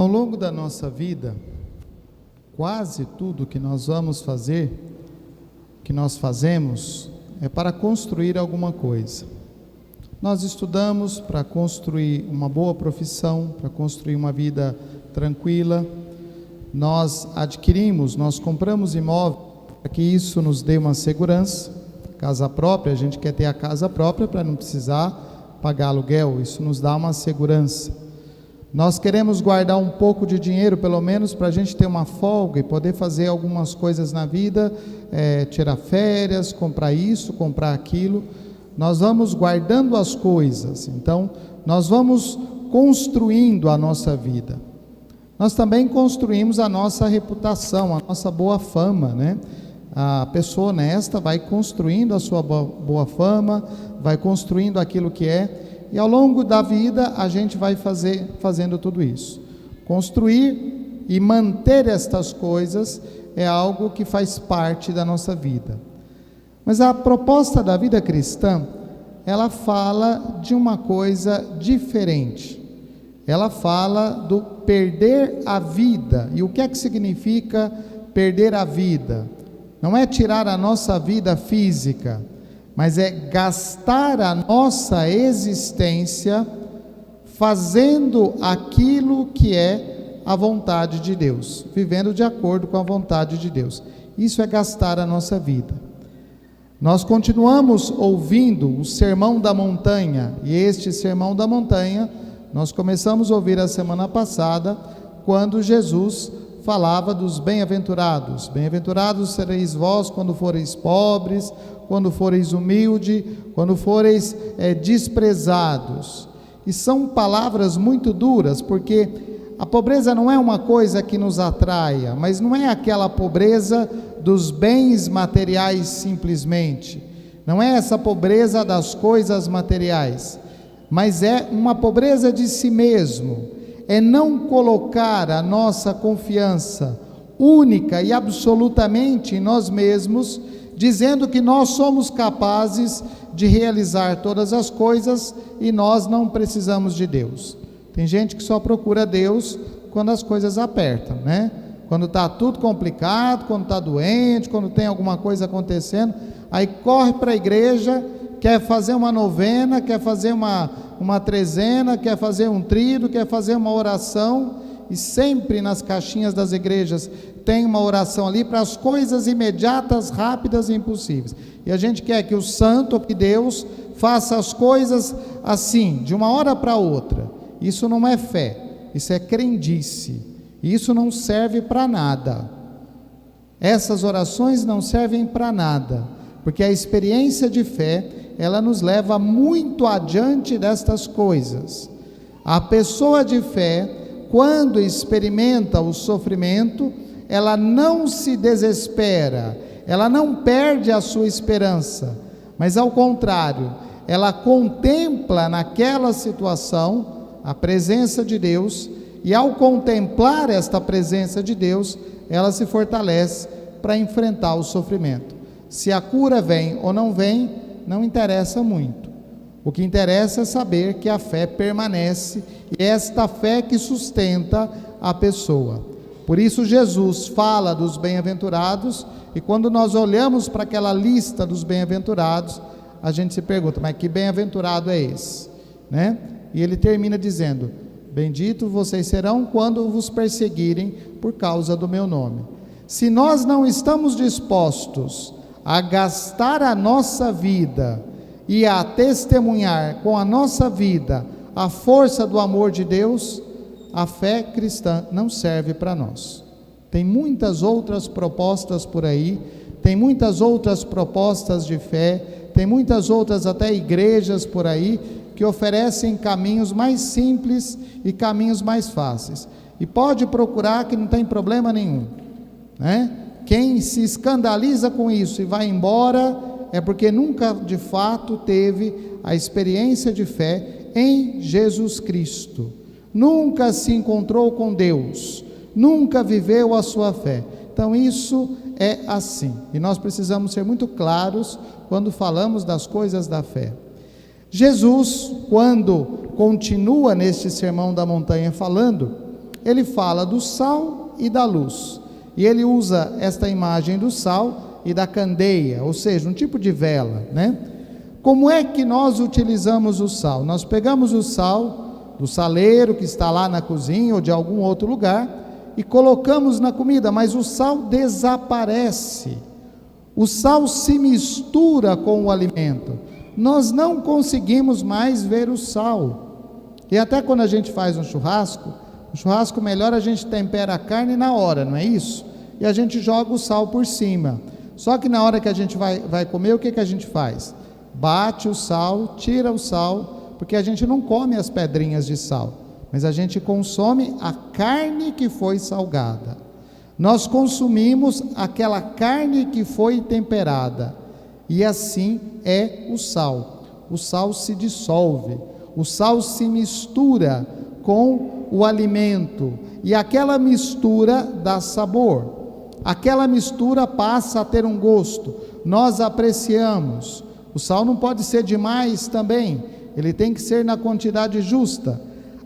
Ao longo da nossa vida, quase tudo que nós vamos fazer, que nós fazemos, é para construir alguma coisa. Nós estudamos para construir uma boa profissão, para construir uma vida tranquila. Nós adquirimos, nós compramos imóvel para que isso nos dê uma segurança. Casa própria, a gente quer ter a casa própria para não precisar pagar aluguel, isso nos dá uma segurança. Nós queremos guardar um pouco de dinheiro, pelo menos, para a gente ter uma folga e poder fazer algumas coisas na vida, tirar férias, comprar isso, comprar aquilo. Nós vamos guardando as coisas, então nós vamos construindo a nossa vida. Nós também construímos a nossa reputação, a nossa boa fama, né? A pessoa honesta vai construindo a sua boa fama, vai construindo aquilo que é, e ao longo da vida a gente vai fazendo tudo isso. Construir e manter estas coisas é algo que faz parte da nossa vida. Mas a proposta da vida cristã, ela fala de uma coisa diferente. Ela fala do perder a vida. E o que é que significa perder a vida? Não é tirar a nossa vida física, mas é gastar a nossa existência fazendo aquilo que é a vontade de Deus, vivendo de acordo com a vontade de Deus. Isso é gastar a nossa vida. Nós continuamos ouvindo o Sermão da Montanha, e este Sermão da Montanha nós começamos a ouvir a semana passada, quando Jesus falava dos bem-aventurados. Bem-aventurados sereis vós quando foreis pobres, quando foreis humildes, quando foreis desprezados. E são palavras muito duras, porque a pobreza não é uma coisa que nos atraia, mas não é aquela pobreza dos bens materiais simplesmente, não é essa pobreza das coisas materiais, mas é uma pobreza de si mesmo, é não colocar a nossa confiança única e absolutamente em nós mesmos, dizendo que nós somos capazes de realizar todas as coisas e nós não precisamos de Deus. Tem gente que só procura Deus quando as coisas apertam, né? Quando está tudo complicado, quando está doente, quando tem alguma coisa acontecendo, aí corre para a igreja, quer fazer uma novena, quer fazer uma trezena, quer fazer um tríduo, quer fazer uma oração, e sempre nas caixinhas das igrejas tem uma oração ali para as coisas imediatas, rápidas e impossíveis. E a gente quer que o santo, que Deus, faça as coisas assim, de uma hora para outra. Isso não é fé, isso é crendice, isso não serve para nada. Essas orações não servem para nada, porque a experiência de fé, ela nos leva muito adiante destas coisas. A pessoa de fé, quando experimenta o sofrimento, ela não se desespera, ela não perde a sua esperança, mas ao contrário, ela contempla naquela situação a presença de Deus, e ao contemplar esta presença de Deus, ela se fortalece para enfrentar o sofrimento. Se a cura vem ou não vem, não interessa muito. O que interessa é saber que a fé permanece, e é esta fé que sustenta a pessoa. Por isso Jesus fala dos bem-aventurados, e quando nós olhamos para aquela lista dos bem-aventurados, a gente se pergunta, mas que bem-aventurado é esse? Né? E ele termina dizendo, bendito vocês serão quando vos perseguirem por causa do meu nome. Se nós não estamos dispostos a gastar a nossa vida e a testemunhar com a nossa vida a força do amor de Deus, a fé cristã não serve para nós. Tem muitas outras propostas por aí, tem muitas outras propostas de fé, tem muitas outras até igrejas por aí, que oferecem caminhos mais simples e caminhos mais fáceis. E pode procurar que não tem problema nenhum, né? Quem se escandaliza com isso e vai embora é porque nunca de fato teve a experiência de fé em Jesus Cristo, nunca se encontrou com Deus, nunca viveu a sua fé. Então isso é assim, e nós precisamos ser muito claros quando falamos das coisas da fé. Jesus, quando continua neste Sermão da Montanha falando, ele fala do sal e da luz. E ele usa esta imagem do sal e da candeia, ou seja, um tipo de vela, né? Como é que nós utilizamos o sal? Nós pegamos o sal do saleiro que está lá na cozinha ou de algum outro lugar e colocamos na comida, mas o sal desaparece. O sal se mistura com o alimento. Nós não conseguimos mais ver o sal. E até quando a gente faz um churrasco melhor a gente tempera a carne na hora, não é isso? E a gente joga o sal por cima. Só que na hora que a gente vai comer, o que a gente faz? Bate o sal, tira o sal, porque a gente não come as pedrinhas de sal, mas a gente consome a carne que foi salgada. Nós consumimos aquela carne que foi temperada, e assim é o sal. O sal se dissolve, o sal se mistura com o alimento, e aquela mistura dá sabor. Aquela mistura passa a ter um gosto, nós apreciamos. O sal não pode ser demais também, ele tem que ser na quantidade justa.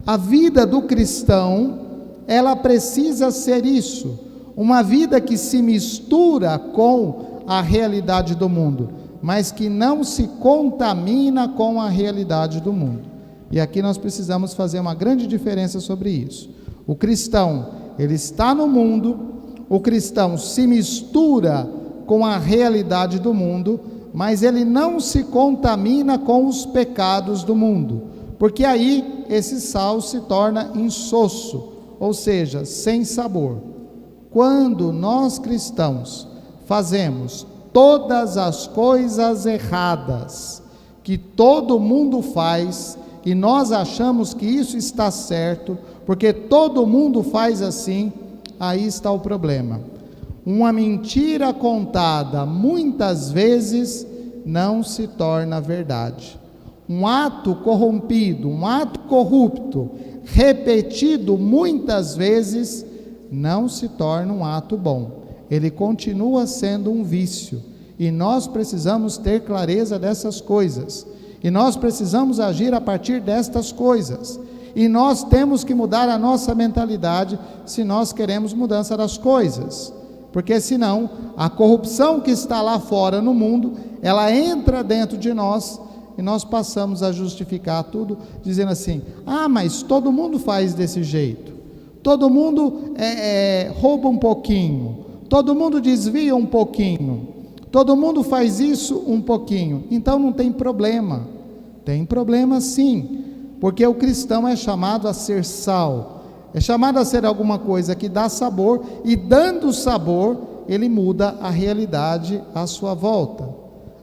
A vida do cristão, ela precisa ser isso, uma vida que se mistura com a realidade do mundo, mas que não se contamina com a realidade do mundo. E aqui nós precisamos fazer uma grande diferença sobre isso. O cristão, ele está no mundo, o cristão se mistura com a realidade do mundo, mas ele não se contamina com os pecados do mundo, porque aí esse sal se torna insosso, ou seja, sem sabor. Quando nós cristãos fazemos todas as coisas erradas que todo mundo faz, e nós achamos que isso está certo, porque todo mundo faz assim, aí está o problema. Uma mentira contada muitas vezes não se torna verdade. Um ato corrompido, um ato corrupto, repetido muitas vezes, não se torna um ato bom. Ele continua sendo um vício. E nós precisamos ter clareza dessas coisas. E nós precisamos agir a partir destas coisas. E nós temos que mudar a nossa mentalidade se nós queremos mudança das coisas. Porque senão, a corrupção que está lá fora no mundo, ela entra dentro de nós e nós passamos a justificar tudo, dizendo assim: ah, mas todo mundo faz desse jeito. Todo mundo rouba um pouquinho. Todo mundo desvia um pouquinho. Todo mundo faz isso um pouquinho. Então não tem problema. Tem problema sim. Porque o cristão é chamado a ser sal, é chamado a ser alguma coisa que dá sabor, e dando sabor, ele muda a realidade à sua volta.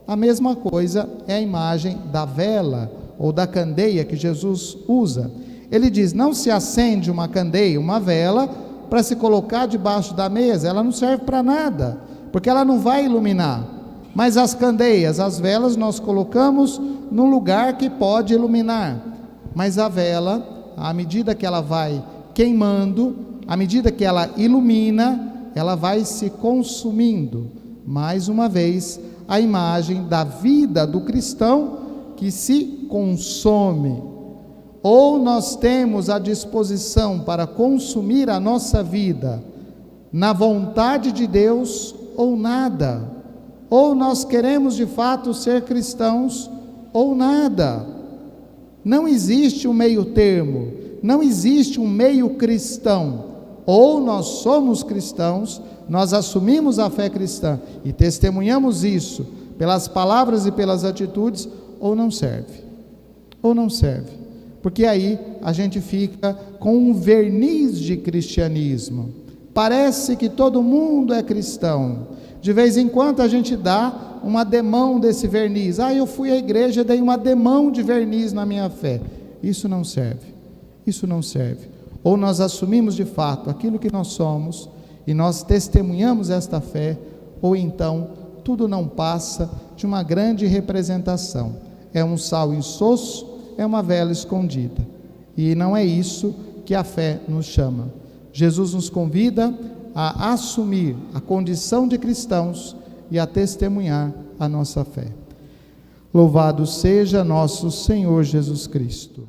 A mesma coisa é a imagem da vela ou da candeia que Jesus usa. Ele diz: não se acende uma candeia, uma vela, para se colocar debaixo da mesa, ela não serve para nada, porque ela não vai iluminar. Mas as candeias, as velas, nós colocamos num lugar que pode iluminar. Mas a vela, à medida que ela vai queimando, à medida que ela ilumina, ela vai se consumindo. Mais uma vez, a imagem da vida do cristão que se consome. Ou nós temos a disposição para consumir a nossa vida na vontade de Deus, ou nada. Ou nós queremos de fato ser cristãos, ou nada. Não existe um meio termo, não existe um meio cristão. Ou nós somos cristãos, nós assumimos a fé cristã e testemunhamos isso pelas palavras e pelas atitudes, ou não serve. Ou não serve. Porque aí a gente fica com um verniz de cristianismo. Parece que todo mundo é cristão. De vez em quando a gente dá uma demão desse verniz. Ah, eu fui à igreja, dei uma demão de verniz na minha fé. Isso não serve. Isso não serve. Ou nós assumimos de fato aquilo que nós somos e nós testemunhamos esta fé, ou então tudo não passa de uma grande representação. É um sal insosso, é uma vela escondida. E não é isso que a fé nos chama. Jesus nos convida a assumir a condição de cristãos e a testemunhar a nossa fé. Louvado seja nosso Senhor Jesus Cristo.